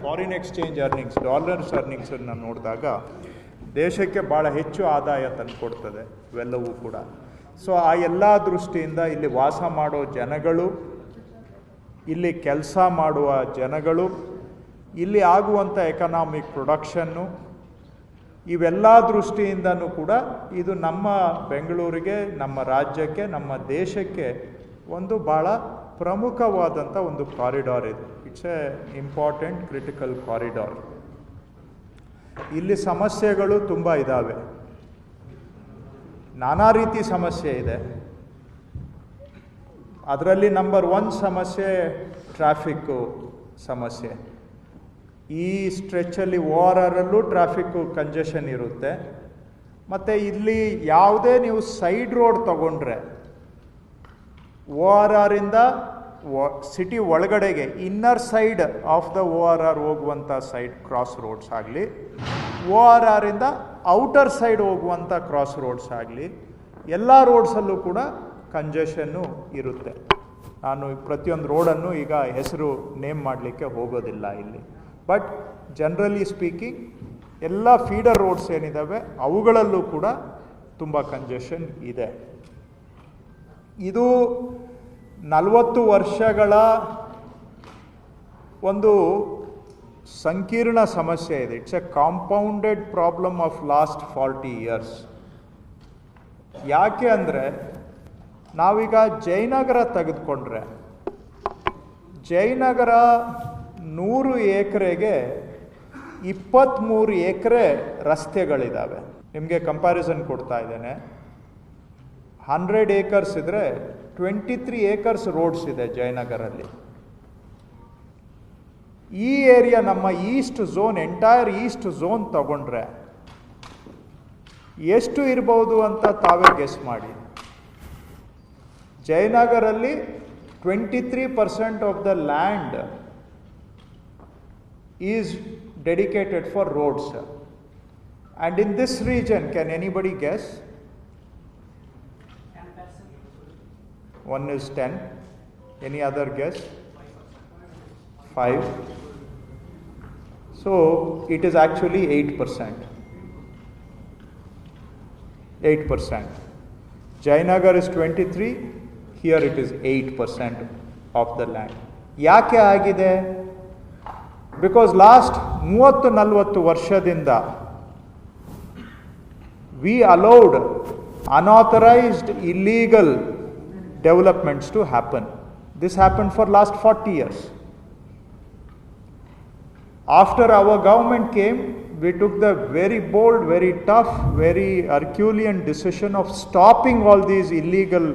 Foreign exchange earnings, dollars ಅರ್ನಿಂಗ್ಸನ್ನು ನೋಡಿದಾಗ ದೇಶಕ್ಕೆ ಭಾಳ ಹೆಚ್ಚು ಆದಾಯ ತಂದುಕೊಡ್ತದೆ ಇವೆಲ್ಲವೂ ಕೂಡ. ಸೊ ಆ ಎಲ್ಲ ದೃಷ್ಟಿಯಿಂದ ಇಲ್ಲಿ ವಾಸ ಮಾಡೋ ಜನಗಳು, ಇಲ್ಲಿ ಕೆಲಸ ಮಾಡುವ ಜನಗಳು, ಇಲ್ಲಿ ಆಗುವಂಥ ಎಕನಾಮಿಕ್ ಪ್ರೊಡಕ್ಷನ್ನು, ಇವೆಲ್ಲ ದೃಷ್ಟಿಯಿಂದನೂ ಕೂಡ ಇದು ನಮ್ಮ ಬೆಂಗಳೂರಿಗೆ, ನಮ್ಮ ರಾಜ್ಯಕ್ಕೆ, ನಮ್ಮ ದೇಶಕ್ಕೆ ಒಂದು ಭಾಳ ಪ್ರಮುಖವಾದಂಥ ಒಂದು ಕಾರಿಡಾರ್ ಇದು. It's A important critical corridor. ಇಲ್ಲಿ ಸಮಸ್ಯೆಗಳು ತುಂಬ ಇದ್ದಾವೆ, ನಾನಾ ರೀತಿ ಸಮಸ್ಯೆ ಇದೆ. ಅದರಲ್ಲಿ ನಂಬರ್ 1 ಸಮಸ್ಯೆ ಟ್ರಾಫಿಕ್ಕು ಸಮಸ್ಯೆ. ಈ ಸ್ಟ್ರೆಚ್ಚಲ್ಲಿ ORRಲ್ಲೂ ಟ್ರಾಫಿಕ್ಕು ಕಂಜೆಷನ್ ಇರುತ್ತೆ. ಮತ್ತು ಇಲ್ಲಿ ಯಾವುದೇ ನೀವು ಸೈಡ್ ರೋಡ್ ತಗೊಂಡ್ರೆ ORRಯಿಂದ ಸಿಟಿ ಒಳಗಡೆಗೆ inner side of the ORR ಹೋಗುವಂಥ ಸೈಡ್ ಕ್ರಾಸ್ ರೋಡ್ಸ್ ಆಗಲಿ, ORRಯಿಂದ ಔಟರ್ ಸೈಡ್ ಹೋಗುವಂಥ ಕ್ರಾಸ್ ರೋಡ್ಸ್ ಆಗಲಿ, ಎಲ್ಲ ರೋಡ್ಸಲ್ಲೂ ಕೂಡ ಕಂಜೆಷನ್ನು ಇರುತ್ತೆ. ನಾನು ಪ್ರತಿಯೊಂದು ರೋಡನ್ನು ಈಗ ಹೆಸರು ನೇಮ್ ಮಾಡಲಿಕ್ಕೆ ಹೋಗೋದಿಲ್ಲ ಇಲ್ಲಿ. ಬಟ್ ಜನರಲಿ ಸ್ಪೀಕಿಂಗ್ ಎಲ್ಲ ಫೀಡರ್ ರೋಡ್ಸ್ ಏನಿದ್ದಾವೆ ಅವುಗಳಲ್ಲೂ ಕೂಡ ತುಂಬ ಕಂಜೆಷನ್ ಇದೆ. ಇದು 40 ವರ್ಷಗಳ ಒಂದು ಸಂಕೀರ್ಣ ಸಮಸ್ಯೆ ಇದೆ. It's A compounded problem of last 40 years. ಯಾಕೆ ಅಂದರೆ ನಾವೀಗ ಜಯನಗರ ತೆಗೆದುಕೊಂಡ್ರೆ, ಜಯನಗರ 100 ಎಕರೆಗೆ 23 ಎಕರೆ ರಸ್ತೆಗಳಿದ್ದಾವೆ. ನಿಮಗೆ ಕಂಪ್ಯಾರಿಸನ್ ಕೊಡ್ತಾ ಇದ್ದೇನೆ. 100 acres ಇದ್ದರೆ 23 acres ರೋಡ್ಸ್ ಇದೆ ಜಯನಗರಲ್ಲಿ. ಈ ಏರಿಯಾ ನಮ್ಮ East zone, entire East zone ತಗೊಂಡ್ರೆ ಎಷ್ಟು ಇರ್ಬೋದು ಅಂತ ತಾವೇ ಗೆಸ್ ಮಾಡಿ. ಜಯನಗರಲ್ಲಿ 23% of the land is dedicated for roads. And in this region, can anybody guess? 1 is 10. Any other guess? 5. So it is actually 8%. 8%. Jayanagar is 23. Here it is 8% of the land. ಯಾಕೆ ಆಗಿದೆ? Because last 30-40 ವರ್ಷದಿಂದ we allowed unauthorized, illegal developments to happen. This happened for last 40 years. After our government came, we took the very bold, very tough, very Herculean decision of stopping all these illegal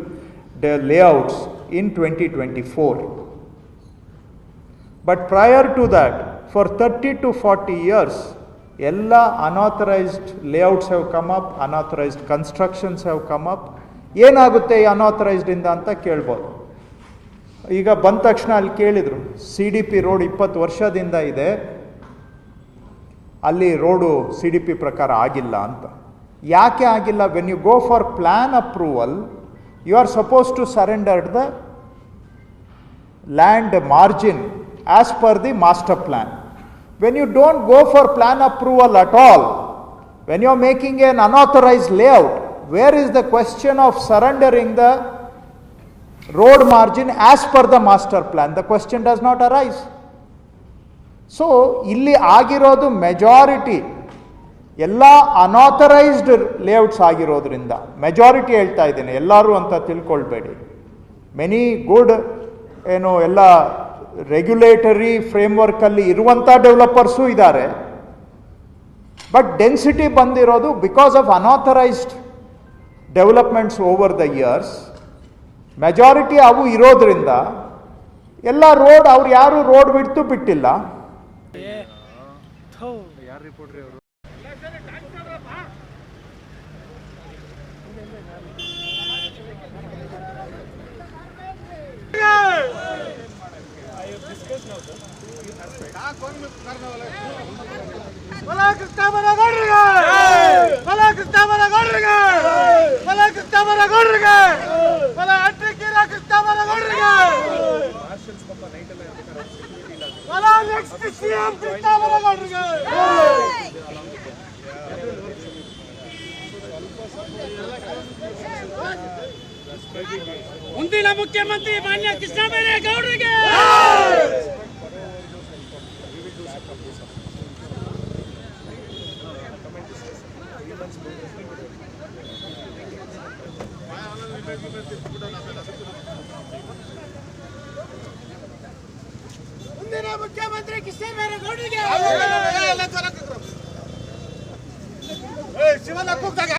layouts in 2024. But prior to that, for 30 to 40 years, all unauthorized layouts have come up, unauthorized constructions have come up. ಏನಾಗುತ್ತೆ ಈ ಅನ್ಆಥರೈಸ್ಡಿಂದ ಅಂತ ಕೇಳ್ಬೋದು. ಈಗ ಬಂದ ತಕ್ಷಣ ಅಲ್ಲಿ ಕೇಳಿದರು, CDP road 20 ವರ್ಷದಿಂದ ಇದೆ, ಅಲ್ಲಿ ರೋಡು CDP ಪ್ರಕಾರ ಆಗಿಲ್ಲ ಅಂತ. ಯಾಕೆ ಆಗಿಲ್ಲ? When you go for plan approval, you are suppose to surrender the land margin as per the master plan. When you don't go for plan approval at all, when you are making an unauthorized layout, where is the question of surrendering the road margin as per the master plan? The question does not arise. So ಇಲ್ಲಿ ಆಗಿರೋದು majority ಎಲ್ಲ unauthorised layouts ಆಗಿರೋದ್ರಿಂದ, majority ಹೇಳ್ತಾ ಇದ್ದೇನೆ, ಎಲ್ಲರೂ ಅಂತ ತಿಳ್ಕೊಳ್ಬೇಡಿ. Many good ಏನು ಎಲ್ಲ ರೆಗ್ಯುಲೇಟರಿ ಫ್ರೇಮ್ವರ್ಕಲ್ಲಿ ಇರುವಂಥ ಡೆವಲಪರ್ಸು ಇದ್ದಾರೆ. ಬಟ್ ಡೆನ್ಸಿಟಿ ಬಂದಿರೋದು because of unauthorised developments over the years. Majority ಅವು ಇರೋದ್ರಿಂದ ಎಲ್ಲ ರೋಡ್, ಅವ್ರು ಯಾರು ರೋಡ್ ಬಿಡ್ತು ಬಿಟ್ಟಿಲ್ಲ. ಮಾರ್ಷಲ್ಸ್ ಪಾಪ ನೈಟ್ ಎಲ್ಲ ಇರ್ಬೇಕಾದ್ರೆ ಸೆಕ್ಯೂರಿಟಿ ಇಲ್ಲ. ನೆಕ್ಸ್ಟ್ ಸಿಎಂ ಕೃಷ್ಣಬೈರೇಗೌಡರಿಗೆ ಮುಂದಿನ ಮುಖ್ಯಮಂತ್ರಿ ಮಾನ್ಯ ಕೃಷ್ಣಬೈರೇಗೌಡರಿಗೆ ಮುಂದಿನ ಮುಖ್ಯಮಂತ್ರಿ ಕೃಷ್ಣಬೈರೇಗೌಡರಿಗೆ ಶಿವನ ಕೂಗ್ದಾಗ